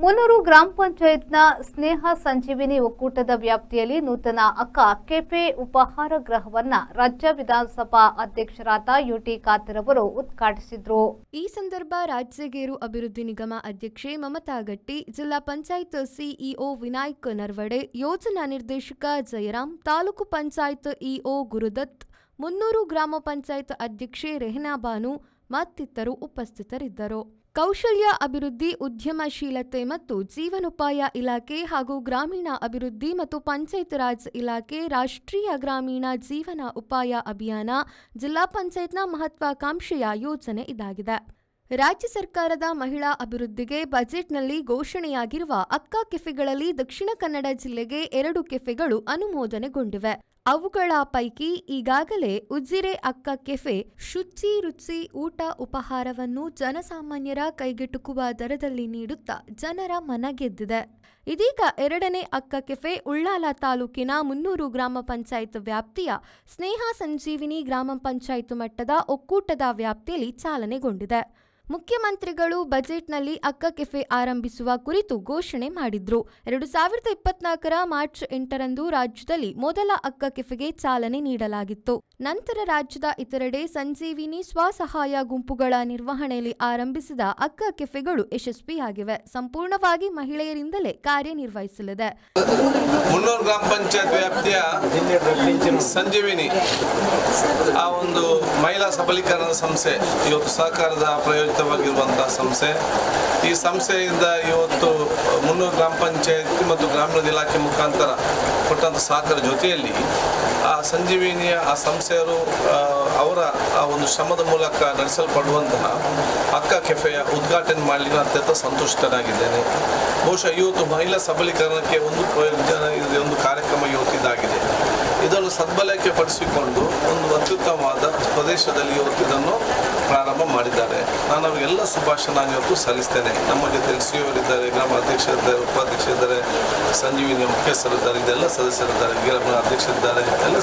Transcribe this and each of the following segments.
ಮುನ್ನೂರು ಗ್ರಾಮ ಪಂಚಾಯತ್ನ ಸ್ನೇಹ ಸಂಜೀವಿನಿ ಒಕ್ಕೂಟದ ವ್ಯಾಪ್ತಿಯಲ್ಲಿ ನೂತನ ಅಕ್ಕ ಕೆಫೆ ಉಪಹಾರ ಗೃಹವನ್ನ ರಾಜ್ಯ ವಿಧಾನಸಭಾ ಅಧ್ಯಕ್ಷರಾದ ಯುಟಿ ಖಾದರ್ ಅವರು ಉದ್ಘಾಟಿಸಿದರು. ಈ ಸಂದರ್ಭ ರಾಜ್ಯಗೇರು ಅಭಿವೃದ್ಧಿ ನಿಗಮ ಅಧ್ಯಕ್ಷೆ ಮಮತಾ ಗಟ್ಟಿ, ಜಿಲ್ಲಾ ಪಂಚಾಯತ್ ಸಿಇಒ ವಿನಾಯಕ್ ನರ್ವಡೆ, ಯೋಜನಾ ನಿರ್ದೇಶಕ ಜಯರಾಮ್, ತಾಲೂಕು ಪಂಚಾಯತ್ ಇಒ ಗುರುದತ್, ಮುನ್ನೂರು ಗ್ರಾಮ ಪಂಚಾಯತ್ ಅಧ್ಯಕ್ಷೆ ರೆಹನಾ ಬಾನು ಮತ್ತಿತರರು ಉಪಸ್ಥಿತರಿದ್ದರು. ಕೌಶಲ್ಯ ಅಭಿವೃದ್ಧಿ, ಉದ್ಯಮಶೀಲತೆ ಮತ್ತು ಜೀವನೋಪಾಯ ಇಲಾಖೆ ಹಾಗೂ ಗ್ರಾಮೀಣ ಅಭಿವೃದ್ಧಿ ಮತ್ತು ಪಂಚಾಯತ್ ರಾಜ್ ಇಲಾಖೆ ರಾಷ್ಟ್ರೀಯ ಗ್ರಾಮೀಣ ಜೀವನ ಉಪಾಯ ಅಭಿಯಾನ ಜಿಲ್ಲಾ ಪಂಚಾಯತ್ನ ಮಹತ್ವಾಕಾಂಕ್ಷೆಯ ಯೋಜನೆ ಇದಾಗಿದೆ. ರಾಜ್ಯ ಸರ್ಕಾರದ ಮಹಿಳಾ ಅಭಿವೃದ್ಧಿಗೆ ಬಜೆಟ್ನಲ್ಲಿ ಘೋಷಣೆಯಾಗಿರುವ ಅಕ್ಕ ಕೆಫೆಗಳಲ್ಲಿ ದಕ್ಷಿಣ ಕನ್ನಡ ಜಿಲ್ಲೆಗೆ 2 ಕೆಫೆಗಳು ಅನುಮೋದನೆಗೊಂಡಿವೆ. ಅವುಗಳ ಪೈಕಿ ಈಗಾಗಲೇ ಉಜಿರೆ ಅಕ್ಕ ಕೆಫೆ ಶುಚಿ ರುಚಿ ಊಟ ಉಪಹಾರವನ್ನು ಜನಸಾಮಾನ್ಯರ ಕೈಗೆಟುಕುವ ದರದಲ್ಲಿ ನೀಡುತ್ತಾ ಜನರ ಮನ ಗೆದ್ದಿದೆ. ಇದೀಗ 2ನೇ ಅಕ್ಕ ಕೆಫೆ ಉಳ್ಳಾಲ ತಾಲೂಕಿನ ಮುನ್ನೂರು ಗ್ರಾಮ ಪಂಚಾಯತ್ ವ್ಯಾಪ್ತಿಯ ಸ್ನೇಹ ಸಂಜೀವಿನಿ ಗ್ರಾಮ ಪಂಚಾಯತ್ ಮಟ್ಟದ ಒಕ್ಕೂಟದ ವ್ಯಾಪ್ತಿಯಲ್ಲಿ ಚಾಲನೆಗೊಂಡಿದೆ. ಮುಖ್ಯಮಂತ್ರಿಗಳು ಬಜೆಟ್ನಲ್ಲಿ ಅಕ್ಕ ಕೆಫೆ ಆರಂಭಿಸುವ ಕುರಿತು ಘೋಷಣೆ ಮಾಡಿದ್ರು. 2024ರ ಮಾರ್ಚ್ 8ರಂದು ರಾಜ್ಯದಲ್ಲಿ ಮೊದಲ ಅಕ್ಕ ಕೆಫೆಗೆ ಚಾಲನೆ ನೀಡಲಾಗಿತ್ತು. ನಂತರ ರಾಜ್ಯದ ಇತರೆಡೆ ಸಂಜೀವಿನಿ ಸ್ವಸಹಾಯ ಗುಂಪುಗಳ ನಿರ್ವಹಣೆಯಲ್ಲಿ ಆರಂಭಿಸಿದ ಅಕ್ಕ ಕೆಫೆಗಳು ಯಶಸ್ವಿಯಾಗಿವೆ. ಸಂಪೂರ್ಣವಾಗಿ ಮಹಿಳೆಯರಿಂದಲೇ ಕಾರ್ಯನಿರ್ವಹಿಸಲಿದೆ. ಮುನ್ನೂರು ಗ್ರಾಮ ಪಂಚಾಯತ್ ವ್ಯಾಪ್ತಿಯ ಸಂಜೀವಿನಿ ಆ ಒಂದು ಮಹಿಳಾ ಸಬಲೀಕರಣ ಸಂಸ್ಥೆ ಇವತ್ತು ಸಹಕಾರದ ಪ್ರಯೋಜಿತವಾಗಿರುವಂತಹ ಸಂಸ್ಥೆ. ಈ ಸಂಸ್ಥೆಯಿಂದ ಇವತ್ತು ಮುನ್ನೂರು ಗ್ರಾಮ ಪಂಚಾಯತ್ ಮತ್ತು ಗ್ರಾಮೀಣ ಇಲಾಖೆ ಮುಖಾಂತರ ಕೊಟ್ಟಂಥ ಸಹಕಾರ ಜೊತೆಯಲ್ಲಿ ಆ ಸಂಜೀವಿನಿಯ ಆ ಸಂಸ್ಥೆಯವರು ಅವರ ಆ ಒಂದು ಶ್ರಮದ ಮೂಲಕ ನಡೆಸಲ್ಪಡುವಂತಹ ಅಕ್ಕ ಕೆಫೆಯ ಉದ್ಘಾಟನೆ ಮಾಡಲಿಕ್ಕೆ ಅತ್ಯಂತ ಸಂತುಷ್ಟನಾಗಿದ್ದೇನೆ. ಬಹುಶಃ ಇವತ್ತು ಮಹಿಳಾ ಸಬಲೀಕರಣಕ್ಕೆ ಒಂದು ಪ್ರಯೋಜನ ಒಂದು ಕಾರ್ಯಕ್ರಮ ಇವತ್ತಿದ್ದಾಗಿದೆ. ಇದನ್ನು ಸದ್ಬಳಕೆ ಪಡಿಸಿಕೊಂಡು ಒಂದು ಅತ್ಯುತ್ತಮವಾದ ಪ್ರದೇಶದಲ್ಲಿ ಇವತ್ತು ಇದನ್ನು ಪ್ರಾರಂಭ ಮಾಡಿದ್ದಾರೆ. ನಾನು ಅವರಿಗೆಲ್ಲ ಶುಭಾಶಯ ಇವತ್ತು ಸಲ್ಲಿಸ್ತೇನೆ. ನಮ್ಮ ಜೊತೆಯಲ್ಲಿ ಸಿಇಒರಿದ್ದಾರೆ, ಗ್ರಾಮ ಅಧ್ಯಕ್ಷರಿದ್ದಾರೆ, ಉಪಾಧ್ಯಕ್ಷರಿದ್ದಾರೆ, ಸಂಜೀವಿನಿಯ ಮುಖ್ಯಸ್ಥರಿದ್ದಾರೆ, ಇದೆಲ್ಲ ಸದಸ್ಯರಿದ್ದಾರೆ, ಗ್ರಾಮ ಅಧ್ಯಕ್ಷರಿದ್ದಾರೆ, ಎಲ್ಲ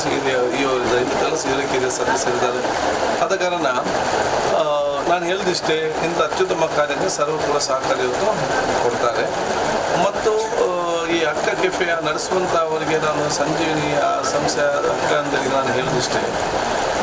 ಇಒ ಇದ್ದಾರೆ, ಇದೆಲ್ಲ ಹಿರಿಯ ಸದಸ್ಯರಿದ್ದಾರೆ. ಆದ ಕಾರಣ ನಾನು ಹೇಳಿದಿಷ್ಟೇ, ಇಂಥ ಅತ್ಯುತ್ತಮ ಕಾರ್ಯಕ್ಕೆ ಸರ್ವರು ಕೂಡ ಸಹಕಾರ ಇವತ್ತು ಕೊಡ್ತಾರೆ. ಮತ್ತು ಈ ಅಕ್ಕ ಕೆಫೆಯ ನಡೆಸುವಂಥ ಅವರಿಗೆ ನಾನು ಸಂಜೀವಿನಿಯ ಸಂಸ್ಥೆ ಅಕ್ಕ ಅಂದರೆ ನಾನು ಹೇಳಿದಿಷ್ಟೇ,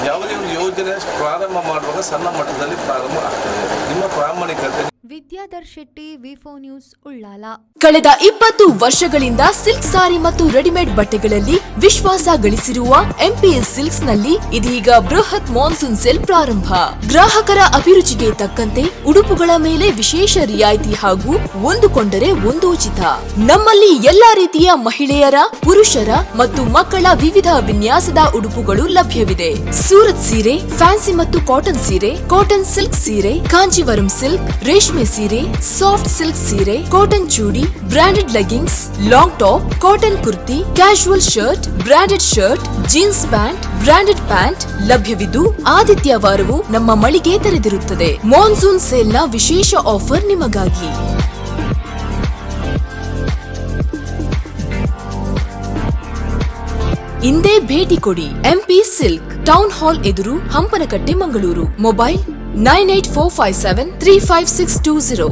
ಯಾವುದೇ ಒಂದು ಯೋಜನೆ ಪ್ರಾರಂಭ ಮಾಡುವಾಗ ಸಣ್ಣ ಮಟ್ಟದಲ್ಲಿ ಪ್ರಾರಂಭ ಆಗ್ತದೆ. ನಿಮ್ಮ ಪ್ರಾಮಾಣಿಕತೆ. ವಿದ್ಯಾಧರ್ ಶೆಟ್ಟಿ, ವಿ4 ನ್ಯೂಸ್, ಉಳ್ಳಾಲ. ಕಳೆದ 20 ವರ್ಷಗಳಿಂದ ಸಿಲ್ಕ್ ಸಾರಿ ಮತ್ತು ರೆಡಿಮೇಡ್ ಬಟ್ಟೆಗಳಲ್ಲಿ ವಿಶ್ವಾಸ ಗಳಿಸಿರುವ ಎಂಪಿಎಸ್ ಸಿಲ್ಕ್ಸ್ ನಲ್ಲಿ ಇದೀಗ ಬೃಹತ್ ಮಾನ್ಸೂನ್ ಸೇಲ್ ಪ್ರಾರಂಭ. ಗ್ರಾಹಕರ ಅಭಿರುಚಿಗೆ ತಕ್ಕಂತೆ ಉಡುಪುಗಳ ಮೇಲೆ ವಿಶೇಷ ರಿಯಾಯಿತಿ ಹಾಗೂ ಒಂದು ಕೊಂಡರೆ ಒಂದು ಉಚಿತ. ನಮ್ಮಲ್ಲಿ ಎಲ್ಲಾ ರೀತಿಯ ಮಹಿಳೆಯರ, ಪುರುಷರ ಮತ್ತು ಮಕ್ಕಳ ವಿವಿಧ ವಿನ್ಯಾಸದ ಉಡುಪುಗಳು ಲಭ್ಯವಿದೆ. ಸೂರತ್ ಸೀರೆ, ಫ್ಯಾನ್ಸಿ ಮತ್ತು ಕಾಟನ್ ಸೀರೆ, ಕಾಟನ್ ಸಿಲ್ಕ್ ಸೀರೆ, ಕಾಂಜೀವರಂ ಸಿಲ್ಕ್, ರೇಷ್ಮೆ ಸೀರೆ, ಸಾಫ್ಟ್ ಸಿಲ್ಕ್ ಸೀರೆ, cotton chudi, branded leggings, long top, cotton kurti, casual shirt, branded shirt, jeans pant, branded pant ಲಭ್ಯವಿದ್ದು ಆದಿತ್ಯವಾರವೂ ನಮ್ಮ ಮಳಿಗೆ ತೆರೆದಿರುತ್ತದೆ. ಮಾನ್ಸೂನ್ ಸೇಲ್ನ ವಿಶೇಷ ಆಫರ್ ನಿಮಗಾಗಿ. ಇಂದೇ ಭೇಟಿ ಕೊಡಿ. ಎಂಪಿ ಸಿಲ್ಕ್, ಟೌನ್ ಹಾಲ್ ಎದುರು, ಹಂಪನಕಟ್ಟೆ, ಮಂಗಳೂರು. ಮೊಬೈಲ್ 9845735620.